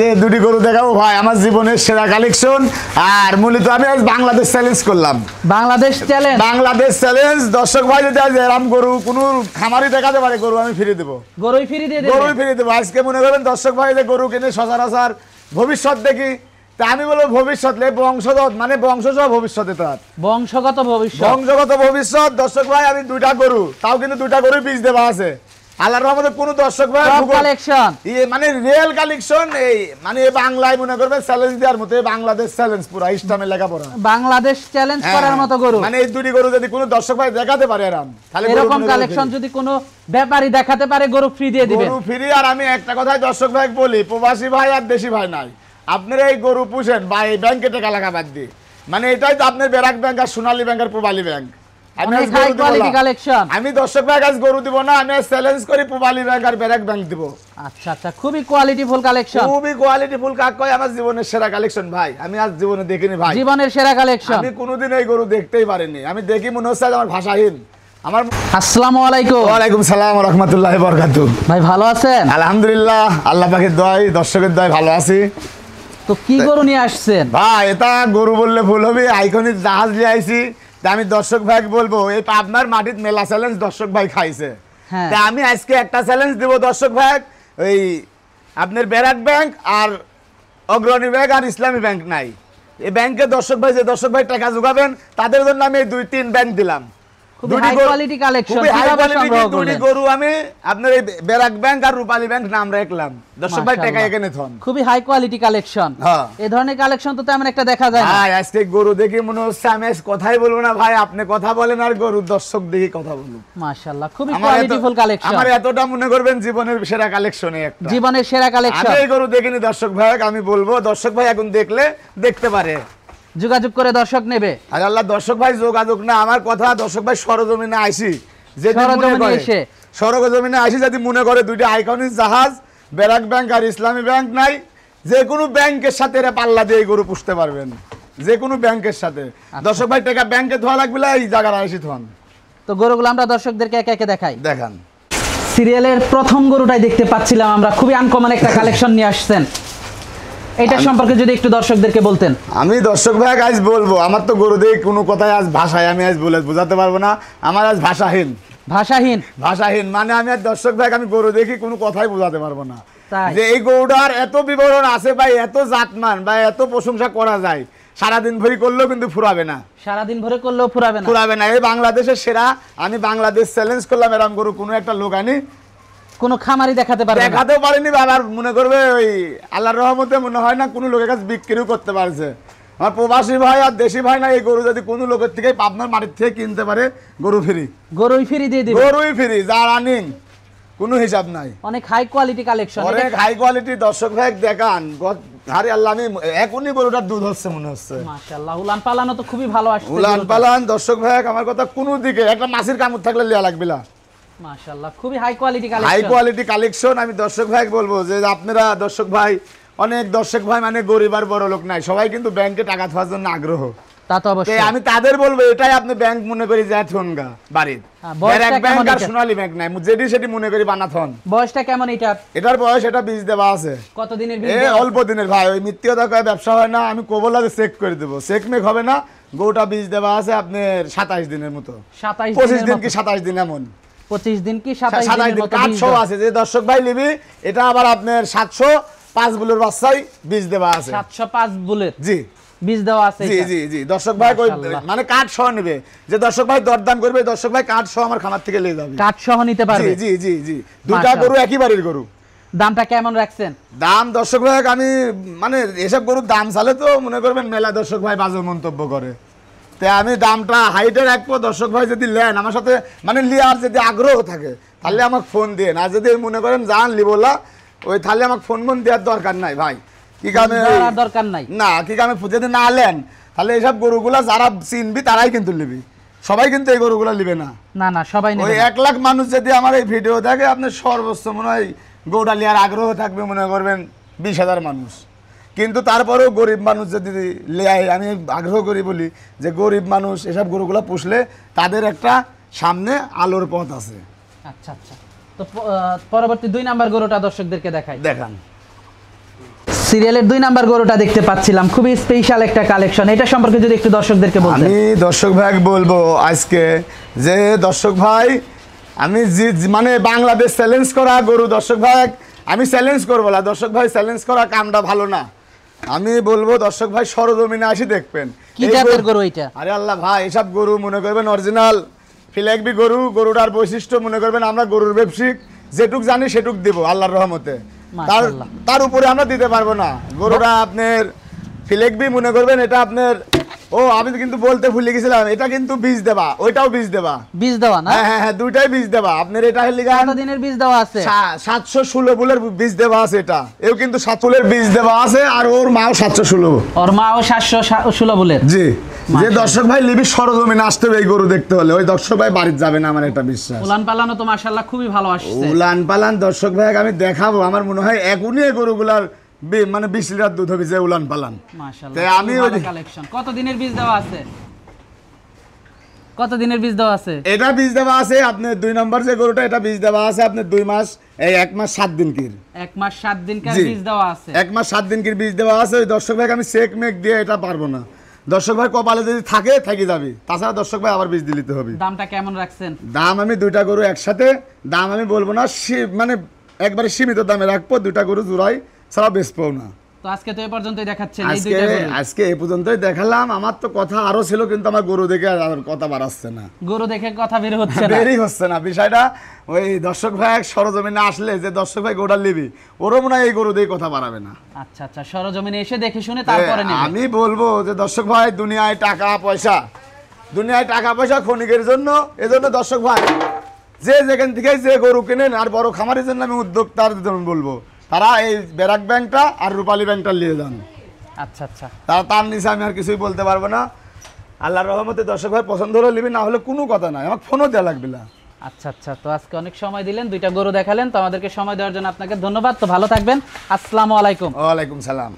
যে দুটি গরু দেখাবো ভাই, আমার জীবনের সেরা কালেকশন। আর মূলত আমি আজ বাংলাদেশ চ্যালেঞ্জ করলাম। Bangladesh challenge, Bangladesh challenge. দর্শক ভাই যদি আজ এরকম গরু কোনো খামারি দেখাতে পারে, গরু আমি ফিরে দেবো। গরুই ফ্রি দিয়ে দেব, গরুই ফিরে দেবো। আজকে মনে করেন দর্শক ভাই যে গরু কিনে সচরাচর ভবিষ্যৎ দেখি, তা আমি বলবো ভবিষ্যৎ বংশগত, মানে বংশসহ ভবিষ্যতে তার বংশগত ভবিষ্যৎ, বংশগত ভবিষ্যৎ। দর্শক ভাই আমি দুইটা গরু, তাও কিন্তু দুইটা গরু বীজ দেওয়া আছে। আল্লাহর রহমতে কোন দর্শক ভাই কালেকশন মানে রিয়েল কালেকশন, এই মানে বাংলায় মনে করবেন চ্যালেঞ্জ দেওয়ার মতো, বাংলাদেশ চ্যালেঞ্জ পুরো ইসলামে লেখাপড়া, বাংলাদেশ চ্যালেঞ্জ করার মতো গরু। মানে এই দুটি গরু যদি কোনো দর্শক ভাই দেখাতে পারে এরকম, তাহলে এরকম কালেকশন যদি কোনো ব্যাপারী দেখাতে পারে, গরু ফ্রি দিয়ে দিবেন। গরু ফ্রি। আর আমি একটা কথাই দর্শক ভাই বলি, প্রবাসী ভাই আর দেশি ভাই নাই, আপনারা এই গরু পুষেন বা এই ব্যাংকে টাকা লাগা বাদ দিয়ে, মানে এটাই তো আপনার ব্যারাক ব্যাংক আর সোনালী ব্যাংক আর পূবালী ব্যাংক। আমি দর্শক ভাই কাছে গরু দিব না, আমি চ্যালেঞ্জ করি পূবালী ব্যাংক আর ব্যারাক ব্যাংক দিব। আচ্ছা আচ্ছা, খুবই কোয়ালিটিফুল কালেকশন, খুবই কোয়ালিটিফুল। কাক কয় আমার জীবনের সেরা কালেকশন ভাই, আমি আজ জীবনে দেখিনি ভাই, জীবনের সেরা কালেকশন। আমি কোনোদিন এই গরু দেখতেই পারিনি, আমি দেখি মনে হচ্ছে আমার ভাষাহীন। আমার আসসালামু আলাইকুম। ওয়ালাইকুম সালাম ওয়া রাহমাতুল্লাহি ওয়া বারাকাতুহু। ভাই ভালো আছেন? আলহামদুলিল্লাহ, আল্লাহ পাকের দয়ায়, দর্শকের দয়ায় ভালো আছি। তো কি গরু নিয়ে আসছেন ভাই? এটা গরু বললে ভুল হবে, আইকনিক জাহাজ নিয়ে আইছি। তা আমি দর্শক ভাই বলবো, এই পাবনার মাটির মেলা চ্যালেঞ্জ দর্শক ভাই খাইছে, তা আমি আজকে একটা চ্যালেঞ্জ দিব দর্শক ভাই। ওই আপনার ব্যারাক ব্যাংক আর অগ্রণী ব্যাংক আর ইসলামী ব্যাংক নাই, এই ব্যাংকে দর্শক ভাই যে দর্শক ভাই টাকা জোগাবেন তাদের জন্য আমি 2-3 ব্যাংক দিলাম। গরু আমি আপনার এই ব্যারাক ব্যাংক আর রূপালী ব্যাংক নাম রাখলাম, দর্শক ভাই টাকা এখানে থন। খুবই হাই কোয়ালিটি কালেকশন। এই ধরনের কালেকশন তো তেমন একটা দেখা যায় না। আজকে গরু দেখে মনে হচ্ছে আমি কথাই বলবো না ভাই, আপনি কথা বলেন আর গরু দর্শক দেখে কথা বলুন। মাশাআল্লাহ, খুবই কোয়ালিটিফুল কালেকশন। আমার এতটা মনে করবেন জীবনের সেরা কালেকশনে একটা, জীবনের সেরা কালেকশন। আমি এই গরু দেখিনি দর্শক ভাই, আমি বলবো দর্শক ভাই এখন দেখলে দেখতে পারে, যোগাযোগ করে দর্শক নেবে। আল্লাহ দর্শক ভাই যোগাযোগ না, আমার কথা দর্শক ভাই সরজমিনে আইছি, যে সরজমিনে আইছি যদি মনে করে দুইটা আইকনিক জাহাজ ব্যারাক ব্যাংক আর ইসলামী ব্যাংক নাই, যে কোনো ব্যাংকের সাথে এরা পাল্লা দিয়ে গরু পুষতে পারবেন, যে কোনো ব্যাংকের সাথে। দর্শক ভাই টাকা ব্যাংকে ধোয়া লাগবে না, এই জায়গায় আইসি ধোয়ান। তো গরুগুলো আমরা দর্শকদেরকে একে একে দেখাই। দেখান। সিরিয়ালের প্রথম গরুটাই দেখতে পাচ্ছিলাম আমরা, খুবই আনকমন একটা কালেকশন নিয়ে আসছেন, এটা সম্পর্কে যদি একটু দর্শকদেরকে বলতেন। আমি দর্শক ভাই আজ বলবো, আমার তো গরু দিয়ে কোনো কথাই আজ ভাষায় আমি আজ বলে বোঝাতে পারবো না, আমার আজ ভাষাহীন ভাষাহীন মানে আমি আর দর্শক ভাই আমি গরু দেখি কোনো কথাই বোঝাতে পারবো না, যে এই গরুটার এত বিবরণ আছে ভাই, এত জাতমান বা এত প্রশংসা করা যায়, সারাদিন ভরি করলেও কিন্তু ফুরাবে না, সারাদিন ভরে করলেও ফুরাবে না। এই বাংলাদেশের সেরা, আমি বাংলাদেশ চ্যালেঞ্জ করলাম, এরকম গরু কোনো একটা লোক আনি কোনো খামারি দেখাতেও পারেনি, আবার মনে করবে ওই আল্লাহর রহমতে মনে হয় না কোনো লোকের কাছে বিক্রিও করতে পারছে। আমার প্রবাসী ভাই আর দেশি ভাই না, এই গরু যদি কোনো লোকের থেকে পাবনার মাটির থেকে কিনতে পারে, গরুই ফ্রি দিয়ে দিবে, গরুই ফ্রি, যা রানিং কোনো হিসাব নাই। অনেক হাই কোয়ালিটি কালেকশন, অনেক হাই কোয়ালিটি। দর্শক ভাই দেখান, আরে আল্লাহ, আমি এখনই গরুটার দুধ হচ্ছে মনে হচ্ছে, মাশাআল্লাহ। উলান পালানো তো খুবই ভালো আসছে, উলান পালান। দর্শক ভাই আমার কথা কোনো দিকে একটা মাছের কামড় থাকলে লিয়া লাগবে না, মাশাআল্লাহ, খুবই high quality collection, high quality collection. আমি দর্শক ভাই বলবো যে আপনারা দর্শক ভাই, অনেক দর্শক ভাই মানে গরিব আর বড় লোক নাই, সবাই কিন্তু ব্যাংকে টাকা থাকার জন্য আগ্রহ, তা তো অবশ্যই। আমি তাদের বলবো এটাই আপনি ব্যাংক মনে করি যায় থনগা বাড়ির, ব্যারাক ব্যাংক আর সোনালী ব্যাংক নাই, যেটি সেটি মনে করি বানাথন। বয়সটা কেমন এটার বয়স? এটা বীজ দেওয়া আছে। কতদিনের বীজ? অল্প দিনের ভাই, ওই মিথ্যে কথা কয়ে ব্যবসা হয় না, আমি কোবলা চেক করে দেবো, চেক মেক হবে না। গরুটা বীজ দেওয়া আছে আপনার 27 দিনের মতো, 25 দিন কি 27 দিন, এমন 25 দিন কি 27 দিন মতো বীজ আছে। যে দর্শক ভাই নিবি, এটা আবার আপনার 705 বুলের বাচ্চাই বীজ দেওয়া আছে, 705 বুলের জি বীজ দেওয়া আছে। জি দর্শক ভাই মানে কাঠ সহ নেবে, যে দর্শক ভাই দরদাম করবে, দর্শক ভাই কাঠ সহ আমার খামার থেকে নিয়ে যাবে, কাঠ সহ নিতে পারবে। জি দুটা গরু একই বাড়ির গরু। দামটা কেমন রাখছেন? দাম দর্শক ভাই আমি মানে এসব গরুর দাম চালে তো মনে করবেন মেলা দর্শক ভাই বাজে মন্তব্য করে, তাই আমি দামটা হাইটে রাখবো। দর্শক ভাই যদি নেন আমার সাথে, মানে লিয়ার যদি আগ্রহ থাকে, তাহলে আমাকে ফোন দিয়ে, আর যদি মনে করেন জান লিবোলা ওই, তাহলে আমাকে ফোন দেওয়ার দরকার নাই ভাই, কি কামে দরকার নাই না, কি কামে যদি না নেন, তাহলে এইসব গরুগুলা যারা চিনবি তারাই কিন্তু নিবি, সবাই কিন্তু এই গরুগুলা নিবে না, সবাই নেবে। ওই 1 লাখ মানুষ যদি আমার এই ভিডিও দেখে, আপনার সর্বোচ্চ মনে হয় গরুটা লিয়ার আগ্রহ থাকবে মনে করবেন 20,000 মানুষ, কিন্তু তারপরেও গরিব মানুষ যদি লেয়, আমি আগ্রহ করি বলি যে গরিব মানুষ এসব গরুগুলো পুষলে তাদের একটা সামনে আলোর পথ আছে। আচ্ছা, তো পরবর্তী 2 নাম্বার গরুটা দর্শকদেরকে দেখাই। দেখান। সিরিয়ালের 2 নাম্বার গরুটা দেখতে পাচ্ছিলাম, খুবই স্পেশাল একটা কালেকশন, এটা সম্পর্কে যদি একটু দর্শকদেরকে বলতেন। আমি দর্শক ভাই বলবো আজকে যে দর্শক ভাই আমি মানে বাংলাদেশ চ্যালেঞ্জ করা গরু দর্শক ভাই আমি চ্যালেঞ্জ করবো না দর্শক ভাই, চ্যালেঞ্জ করা কামটা ভালো না। আমি বলবো দর্শক ভাই সরজমিনে আসি দেখবেন কি জাতের গরু এটা। আরে আল্লাহ ভাই, এসব গরু মনে করবেন অরিজিনাল ফিলেকবি গরু, গরুটার বৈশিষ্ট্য মনে করবেন আমরা গরুর ব্যবসায়িক যেটুক জানি সেটুক দিব আল্লাহর রহমতে, তার উপরে আমরা দিতে পারবো না। গরুটা আপনার ফিলেকবি মনে করবেন, এটা আপনার আমি কিন্তু বলতে ভুলে গেছিলাম, এটা কিন্তু বীজ দেবা, ওইটাও বীজ দেবা। বীজ দেওয়া না? হ্যাঁ হ্যাঁ, দুইটাই বীজ দেবা। আপনার এটা কত দিনের বীজ দেওয়া আছে? 716 ফুলের বীজ দেওয়া আছে। এটা এও কিন্তু 7 ফুলের বীজ দেওয়া আছে, আর ওর মাও 716, ওর মাও 716 ফুলের। জি, যে দর্শক ভাই লিবি সরজমিনে আসতে হবে এই গরু দেখতে হলে, ওই দর্শক ভাই বাড়িতে যাবে না, আমার একটা বিশ্বাস। উলান পালানো তো মাশাআল্লাহ খুবই ভালো আসছে। উলান পালান দর্শক ভাই আমি দেখাবো, আমার মনে হয় এখনই এই গরুগুলার মানে 20 লিটার দুধ হবে যে উলান পালান। মাশাআল্লাহ আমি কালেকশন। কত দিনের বীজ দেওয়া আছে? কত দিনের বীজ দেওয়া আছে? এটা বীজ দেওয়া আছে আপনার 2 নম্বর যে গরুটা, এটা বীজ দেওয়া আছে আপনার 2 মাস 1 মাস 7 দিন কির। 1 মাস 7 দিন কার বীজ দেওয়া আছে? 1 মাস 7 দিন কির বীজ দেওয়া আছে। ওই দর্শক ভাই আমি চেক মেক দিয়ে এটা পারবো না, দর্শক ভাই কপালে যদি থাকে থেকে যাবে, তাছাড়া দর্শক ভাই আবার বীজ দিতে হবে। দামটা কেমন রাখছেন? দাম আমি 2টা গরু একসাথে, দাম আমি বলবো না, মানে একবারে সীমিত দামে রাখবো, 2টা গরু জোড়াই ছাড়া বেচবো না। তো আজকে তো এই পর্যন্তই দেখাচ্ছেন, আজকে এই পর্যন্তই দেখালাম। আমার তো কথা আরো ছিল, কিন্তু আমার গরু দেখে আর কথা বাড়াচ্ছে না, গরু দেখে কথা বের হচ্ছে না, বেরই হচ্ছে না। বিষয়টা ওই দর্শক ভাই সরজমিনে আসলে যে দর্শক ভাই গোটা লিবি, ওরও মনে হয় এই গরু দিয়ে কথা বাড়াবে না। আচ্ছা আচ্ছা, সরজমিনে এসে দেখে শুনে তারপরে নেবেন। আমি বলবো যে দর্শক ভাই দুনিয়ায় টাকা পয়সা ক্ষণিকের জন্য, এজন্য দর্শক ভাই যে যেখান থেকে যে গরু কেনেন আর বড় খামারের জন্য আমি উদ্যোক্তার বলবো, তারা এই ব্যারাক ব্যাংকটা আর রূপালী ব্যাংকটা নিয়ে যান। আচ্ছা আচ্ছা, তার নিচে আমি আর কিছুই বলতে পারবো না। আল্লাহর রহমতে দর্শক ভাই পছন্দ হলে নিবি, না হলে কোনো কথা নাই, আমাকে ফোনও দেওয়া লাগবে না। আচ্ছা আচ্ছা, তো আজকে অনেক সময় দিলেন, 2টা গরু দেখালেন, তো আমাদেরকে সময় দেওয়ার জন্য আপনাকে ধন্যবাদ। তো ভালো থাকবেন, আসসালামু আলাইকুম। ওয়ালাইকুম সালাম।